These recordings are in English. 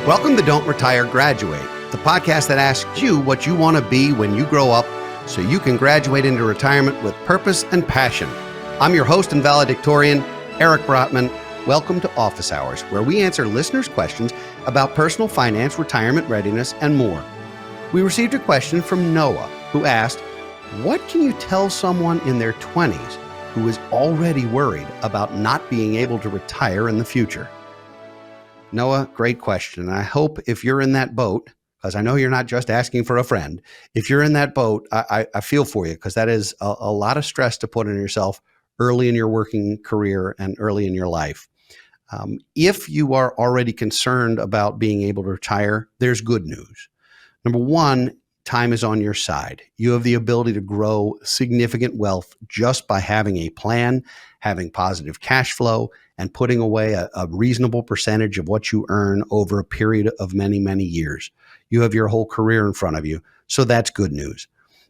Welcome to Don't Retire, Graduate, the podcast that asks you what you want to be when you grow up so you can graduate into retirement with purpose and passion. I'm your host and valedictorian, Eric Brotman. Welcome to Office Hours, where we answer listeners' questions about personal finance, retirement readiness, and more. We received a question from Noah, who asked, what can you tell someone in their 20s who is already worried about not being able to retire in the future? Noah, great question. And I hope if you're in that boat, because I know you're not just asking for a friend, if you're in that boat, I feel for you, because that is a lot of stress to put on yourself early in your working career and early in your life. If you are already concerned about being able to retire, there's good news. Number one, time is on your side. You have the ability to grow significant wealth just by having a plan, having positive cash flow, and putting away a reasonable percentage of what you earn over a period of many, many years. You have your whole career in front of you, so that's good news.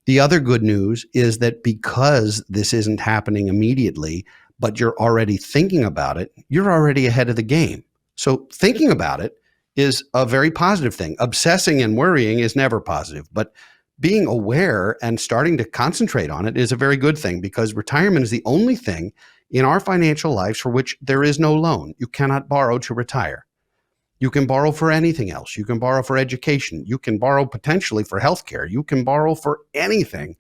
The other good news is that because this isn't happening immediately, but you're already thinking about it, you're already ahead of the game. So thinking about it is a very positive thing. Obsessing and worrying is never positive, but being aware and starting to concentrate on it is a very good thing, because retirement is the only thing in our financial lives for which there is no loan. You cannot borrow to retire. You can borrow for anything else. You can borrow for education. You can borrow potentially for healthcare. You can borrow for anything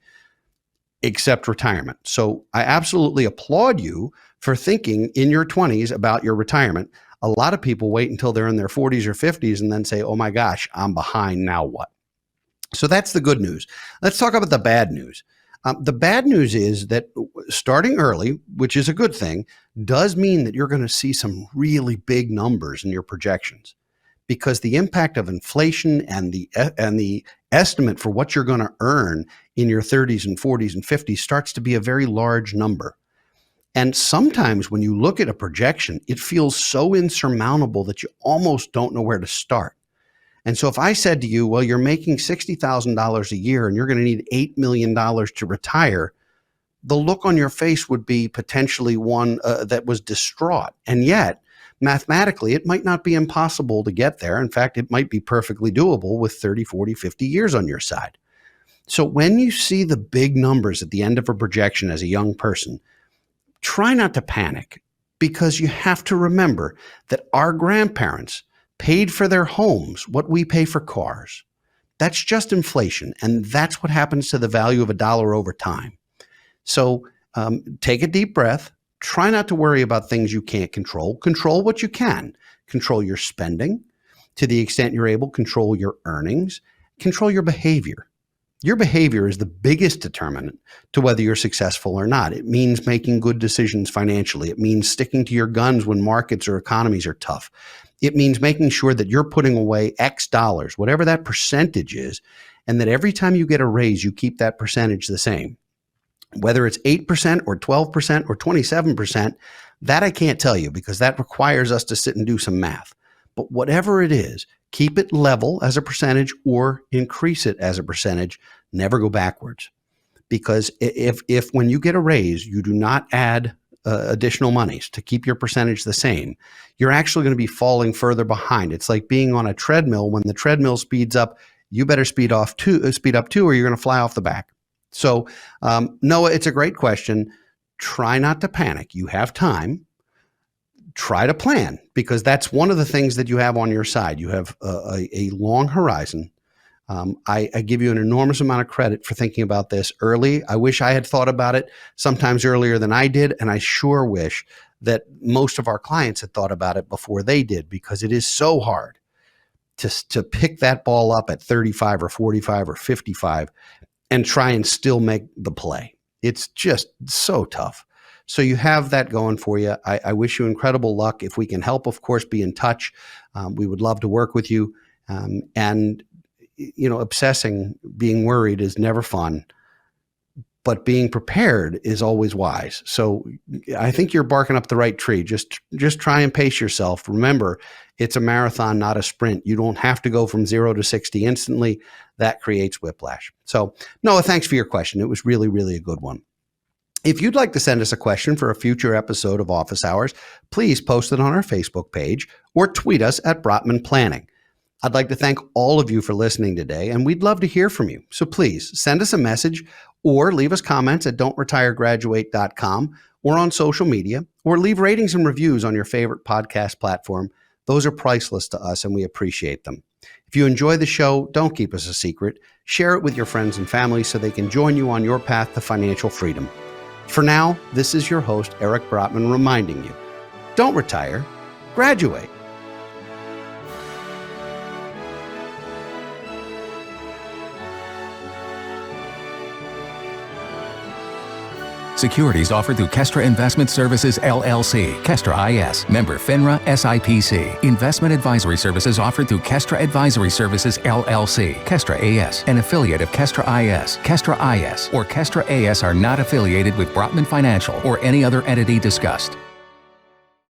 except retirement. So I absolutely applaud you for thinking in your 20s about your retirement. A lot of people wait until they're in their 40s or 50s and then say, oh my gosh, I'm behind, now what? So that's the good news. Let's talk about the bad news. The bad news is that starting early, which is a good thing, does mean that you're going to see some really big numbers in your projections, because the impact of inflation and the estimate for what you're going to earn in your 30s and 40s and 50s starts to be a very large number. And sometimes when you look at a projection, it feels so insurmountable that you almost don't know where to start. And so if I said to you, well, you're making $60,000 a year and you're going to need $8 million to retire, the look on your face would be potentially one that was distraught. And yet, mathematically, it might not be impossible to get there. In fact, it might be perfectly doable with 30, 40, 50 years on your side. So when you see the big numbers at the end of a projection as a young person, try not to panic, because you have to remember that our grandparents paid for their homes what we pay for cars. That's just inflation, and that's what happens to the value of a dollar over time. So take a deep breath. Try not to worry about things you can't control. Control what you can. Control your spending. To the extent you're able, control your earnings. Control your behavior. Your behavior is the biggest determinant to whether you're successful or not. It means making good decisions financially. It means sticking to your guns when markets or economies are tough. It means making sure that you're putting away X dollars, whatever that percentage is, and that every time you get a raise, you keep that percentage the same. Whether it's 8% or 12% or 27%, that I can't tell you, because that requires us to sit and do some math. But whatever it is, keep it level as a percentage or increase it as a percentage. Never go backwards. Because if when you get a raise, you do not add additional monies to keep your percentage the same, you're actually going to be falling further behind. It's like being on a treadmill. When the treadmill speeds up, you better speed up too, or you're going to fly off the back. So Noah, it's a great question. Try not to panic. You have time. Try to plan, because that's one of the things that you have on your side. You have a long horizon. I give you an enormous amount of credit for thinking about this early. I wish I had thought about it sometimes earlier than I did, and I sure wish that most of our clients had thought about it before they did, because it is so hard to pick that ball up at 35 or 45 or 55 and try and still make the play. It's just so tough. So you have that going for you. I wish you incredible luck. If we can help, of course, be in touch. We would love to work with you. And obsessing, being worried is never fun, but being prepared is always wise. So I think you're barking up the right tree. Just try and pace yourself. Remember, it's a marathon, not a sprint. You don't have to go from 0 to 60 instantly. That creates whiplash. So Noah, thanks for your question. It was really, really a good one. If you'd like to send us a question for a future episode of Office Hours, please post it on our Facebook page or tweet us at Brotman Planning. I'd like to thank all of you for listening today, and we'd love to hear from you. So please send us a message or leave us comments at don'tretiregraduate.com or on social media, or leave ratings and reviews on your favorite podcast platform. Those are priceless to us, and we appreciate them. If you enjoy the show, don't keep us a secret. Share it with your friends and family so they can join you on your path to financial freedom. For now, this is your host, Eric Brotman, reminding you, don't retire, graduate. Securities offered through Kestra Investment Services, LLC, Kestra IS, member FINRA SIPC. Investment advisory services offered through Kestra Advisory Services, LLC, Kestra AS, an affiliate of Kestra IS. Kestra IS or Kestra AS are not affiliated with Brotman Financial or any other entity discussed.